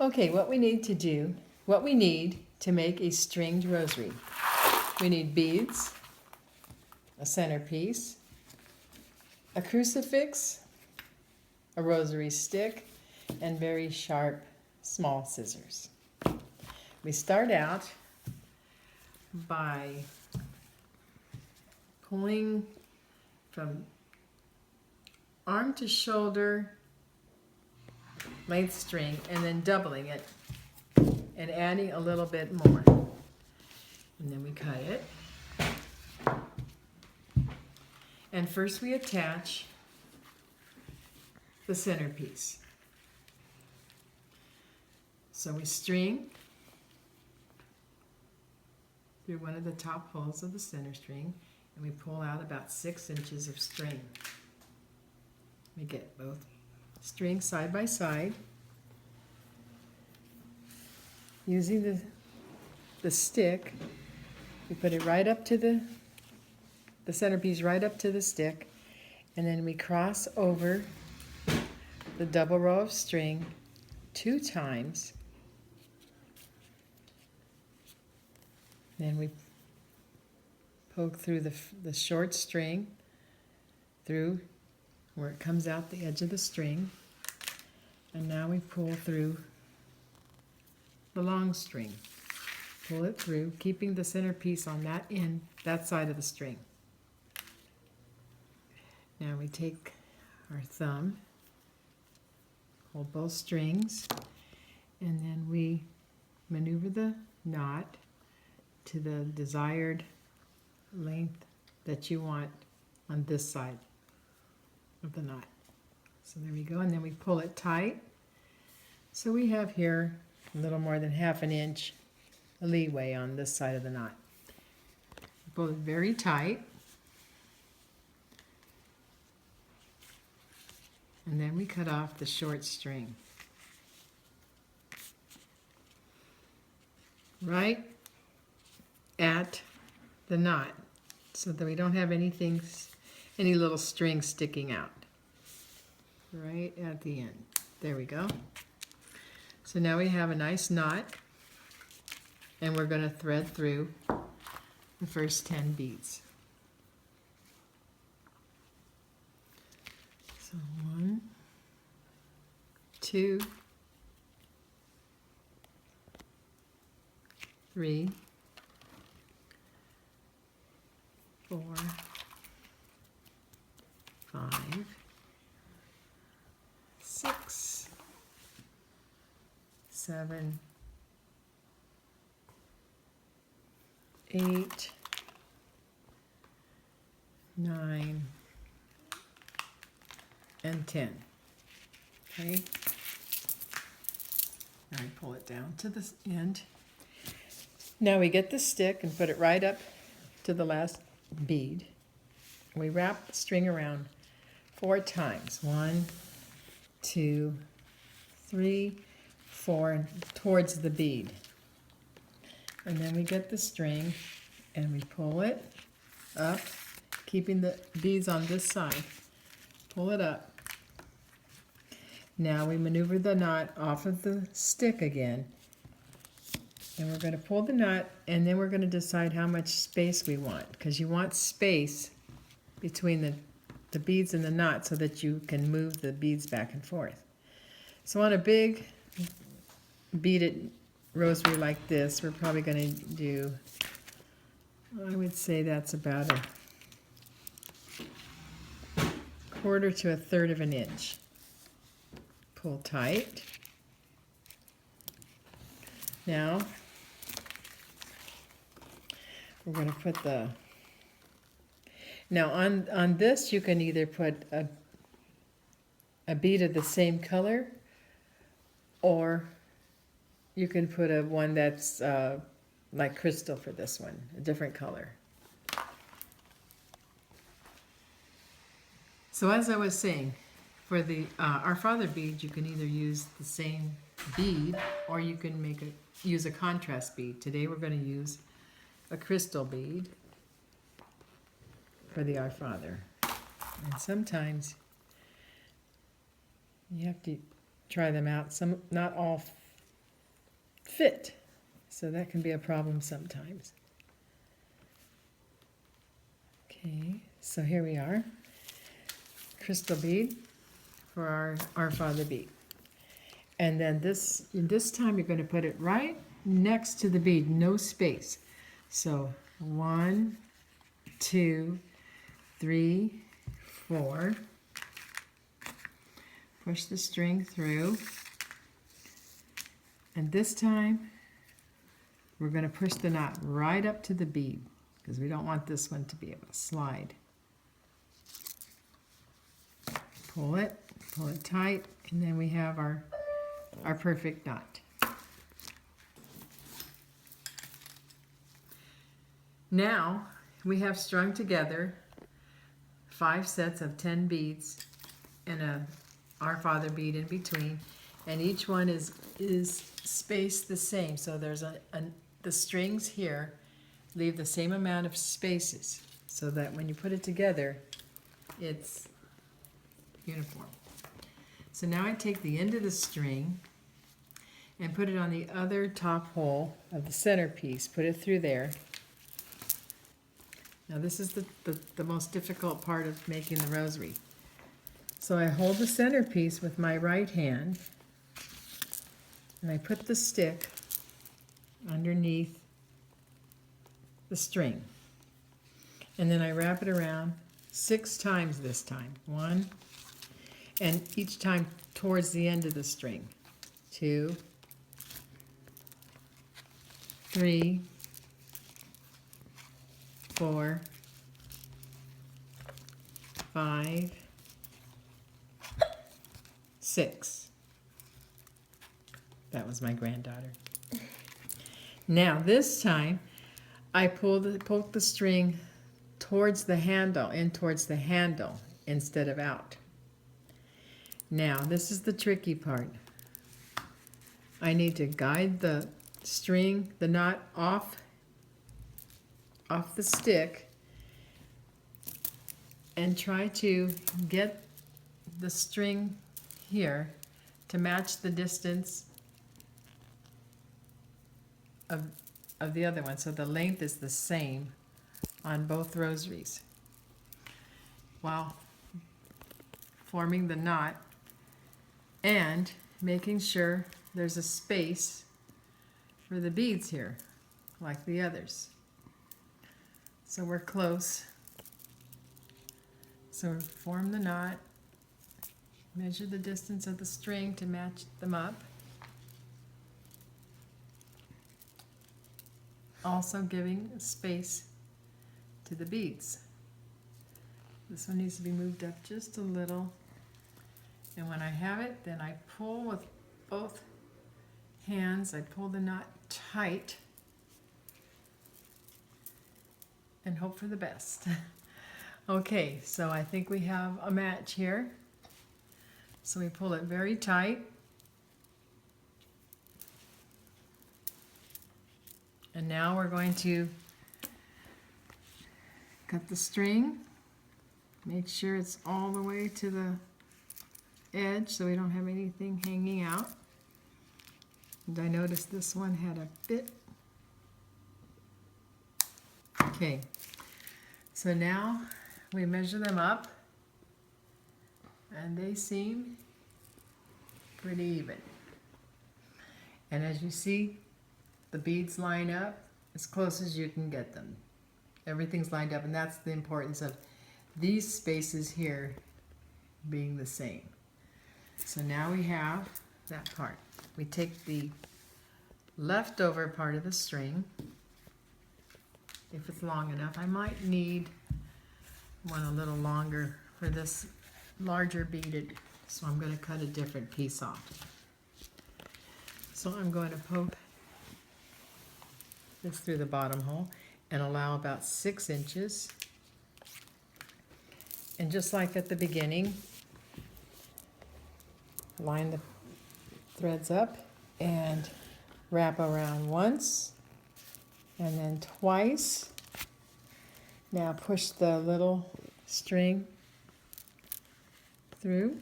Okay, what we need to make a stringed rosary. We need beads, a centerpiece, a crucifix, a rosary stick, and very sharp small scissors. We start out by pulling from arm to shoulder length string and then doubling it and adding a little bit more. And then we cut it. And first we attach the centerpiece. So we string through one of the top holes of the center string and we pull out about 6 inches of string. We get both strings side by side. Using the stick, we put it right up to the centerpiece right up to the stick, and then we cross over the double row of string 2 times. Then we poke through the short string through where it comes out the edge of the string, and now we pull through the long string. Pull it through, keeping the centerpiece on that end, that side of the string. Now we take our thumb, hold both strings, and then we maneuver the knot to the desired length that you want on this side of the knot. So there we go, and then we pull it tight. So we have here a little more than 1/2 inch leeway on this side of the knot. Pull it very tight. And then we cut off the short string. Right at the knot so that we don't have any little string sticking out. Right at the end. There we go. So now we have a nice knot, and we're going to thread through the first 10 beads. So 1, 2, 3, 4, 5, 6, 7, 8, 9, and 10. Okay. Now I pull it down to the end. Now we get the stick and put it right up to the last bead. We wrap the string around 4 times. 1, 2, 3, 4, towards the bead. And then we get the string and we pull it up, keeping the beads on this side. Pull it up. Now we maneuver the knot off of the stick again. And we're going to pull the knot, and then we're going to decide how much space we want, because you want space between the beads and the knot so that you can move the beads back and forth. So on a big beaded rosary like this, we're probably going to do, I would say that's about a 1/4 to 1/3 of an inch. Pull tight. Now we're going to put now on this you can either put a bead of the same color, or you can put one that's like crystal for this one, a different color. So as I was saying, for the Our Father bead, you can either use the same bead or you can use a contrast bead. Today we're going to use a crystal bead for the Our Father. And sometimes you have to try them out. Not all fit. So that can be a problem sometimes. Okay, so here we are. Crystal bead for our Father bead. And then this time you're going to put it right next to the bead, no space. So 1, 2, 3, 4. Push the string through. And this time we're going to push the knot right up to the bead because we don't want this one to be able to slide. Pull it tight, and then we have our perfect knot. Now we have strung together 5 sets of 10 beads and a Our Father bead in between, and each one is spaced the same. So there's the strings here leave the same amount of spaces so that when you put it together, it's uniform. So now I take the end of the string and put it on the other top hole of the centerpiece. Put it through there. Now this is the most difficult part of making the rosary. So I hold the centerpiece with my right hand and I put the stick underneath the string. And then I wrap it around 6 times this time. 1, and each time towards the end of the string. 2, 3, 4, 5, 6. That was my granddaughter. Now this time I poke the string towards the handle, instead of out. Now this is the tricky part. I need to guide the string, the knot off the stick and try to get the string here to match the distance of the other one, so the length is the same on both rosaries while forming the knot and making sure there's a space for the beads here like the others. So we're close. So form the knot, measure the distance of the string to match them up. Also giving space to the beads. This one needs to be moved up just a little. And when I have it, then I pull with both hands. I pull the knot tight and hope for the best. Okay, so I think we have a match here. So we pull it very tight. And now we're going to cut the string. Make sure it's all the way to the edge so we don't have anything hanging out. And I noticed this one had a bit. Okay, so now we measure them up and they seem pretty even. And as you see, the beads line up as close as you can get them. Everything's lined up, and that's the importance of these spaces here being the same. So now we have that part. We take the leftover part of the string. If it's long enough, I might need one a little longer for this larger beaded, so I'm going to cut a different piece off. So I'm going to poke this through the bottom hole and allow about 6 inches. And just like at the beginning, line the threads up and wrap around once and then twice. Now push the little string through,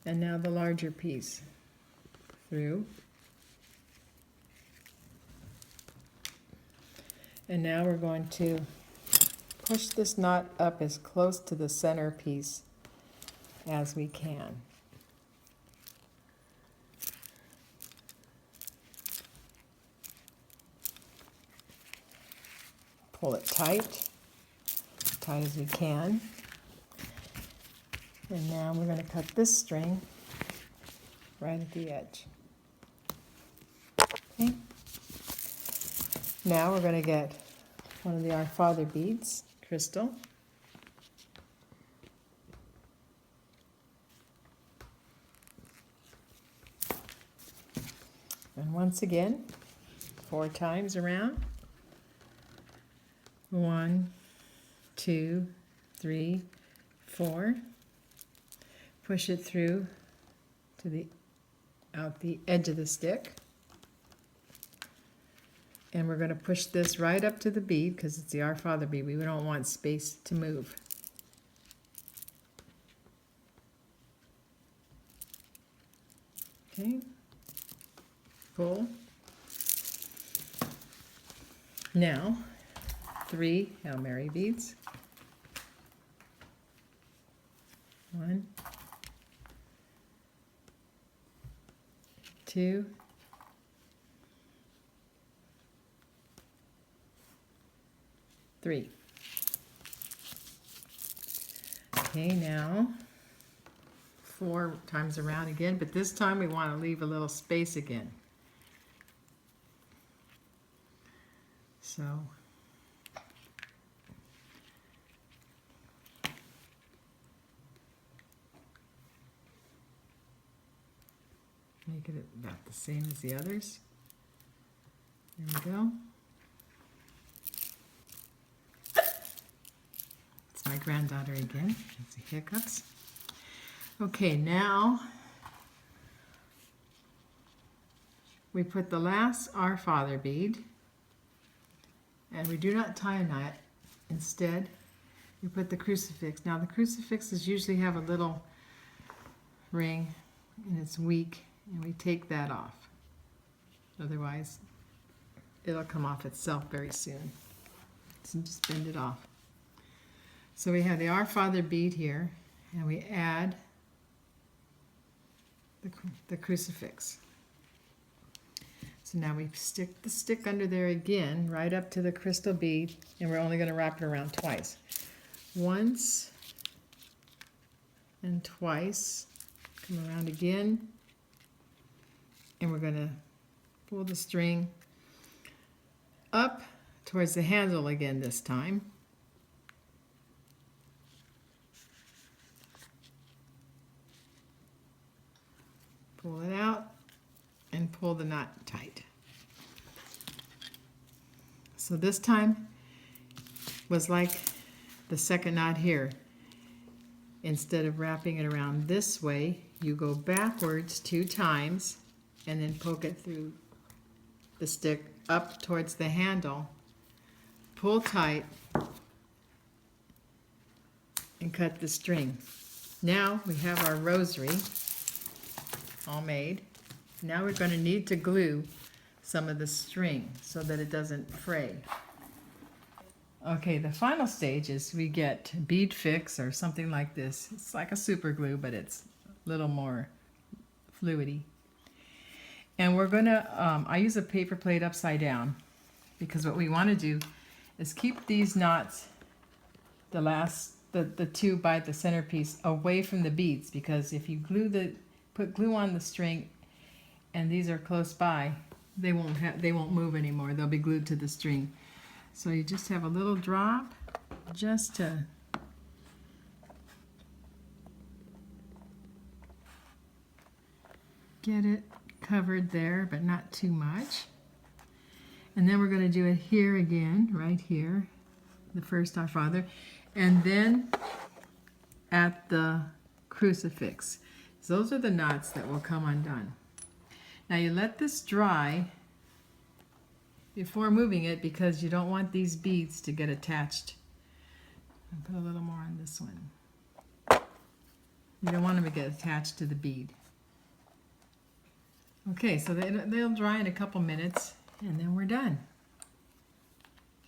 and now the larger piece through. And now we're going to push this knot up as close to the center piece as we can. Pull it tight as we can. And now we're going to cut this string right at the edge. Okay. Now we're going to get one of the Our Father beads, crystal. And once again, 4 times around. 1, 2, 3, 4. Push it through to out the edge of the stick. And we're going to push this right up to the bead because it's the Our Father bead. We don't want space to move. Okay. Pull. Now, 3 Hail Mary beads. 1, 2, 3. Okay, now 4 times around again, but this time we want to leave a little space again. So make it about the same as the others. There we go. It's my granddaughter again. It's the hiccups. Okay, now we put the last Our Father bead, and we do not tie a knot. Instead, we put the crucifix. Now the crucifixes usually have a little ring, and it's weak, and we take that off. Otherwise, it'll come off itself very soon. So just bend it off. So we have the Our Father bead here, and we add the crucifix. So now we stick the stick under there again, right up to the crystal bead, and we're only going to wrap it around twice. Once and twice. Come around again, and we're going to pull the string up towards the handle again this time. Pull it out and pull the knot tight. So this time was like the second knot here. Instead of wrapping it around this way, you go backwards 2 times and then poke it through the stick up towards the handle, pull tight, and cut the string. Now we have our rosary all made. Now we're going to need to glue some of the string so that it doesn't fray. Okay, the final stage is we get bead fix or something like this. It's like a super glue, but it's a little more fluidy. And we're going to, I use a paper plate upside down because what we want to do is keep these knots, the 2 by the centerpiece, away from the beads, because if you put glue on the string and these are close by, they won't move anymore. They'll be glued to the string. So you just have a little drop just to get it covered there, but not too much. And then we're going to do it here again, right here, the first Our Father, and then at the crucifix. So those are the knots that will come undone. Now you let this dry before moving it because you don't want these beads to get attached. I'll put a little more on this one. You don't want them to get attached to the bead. Okay, so they'll dry in a couple minutes and then we're done.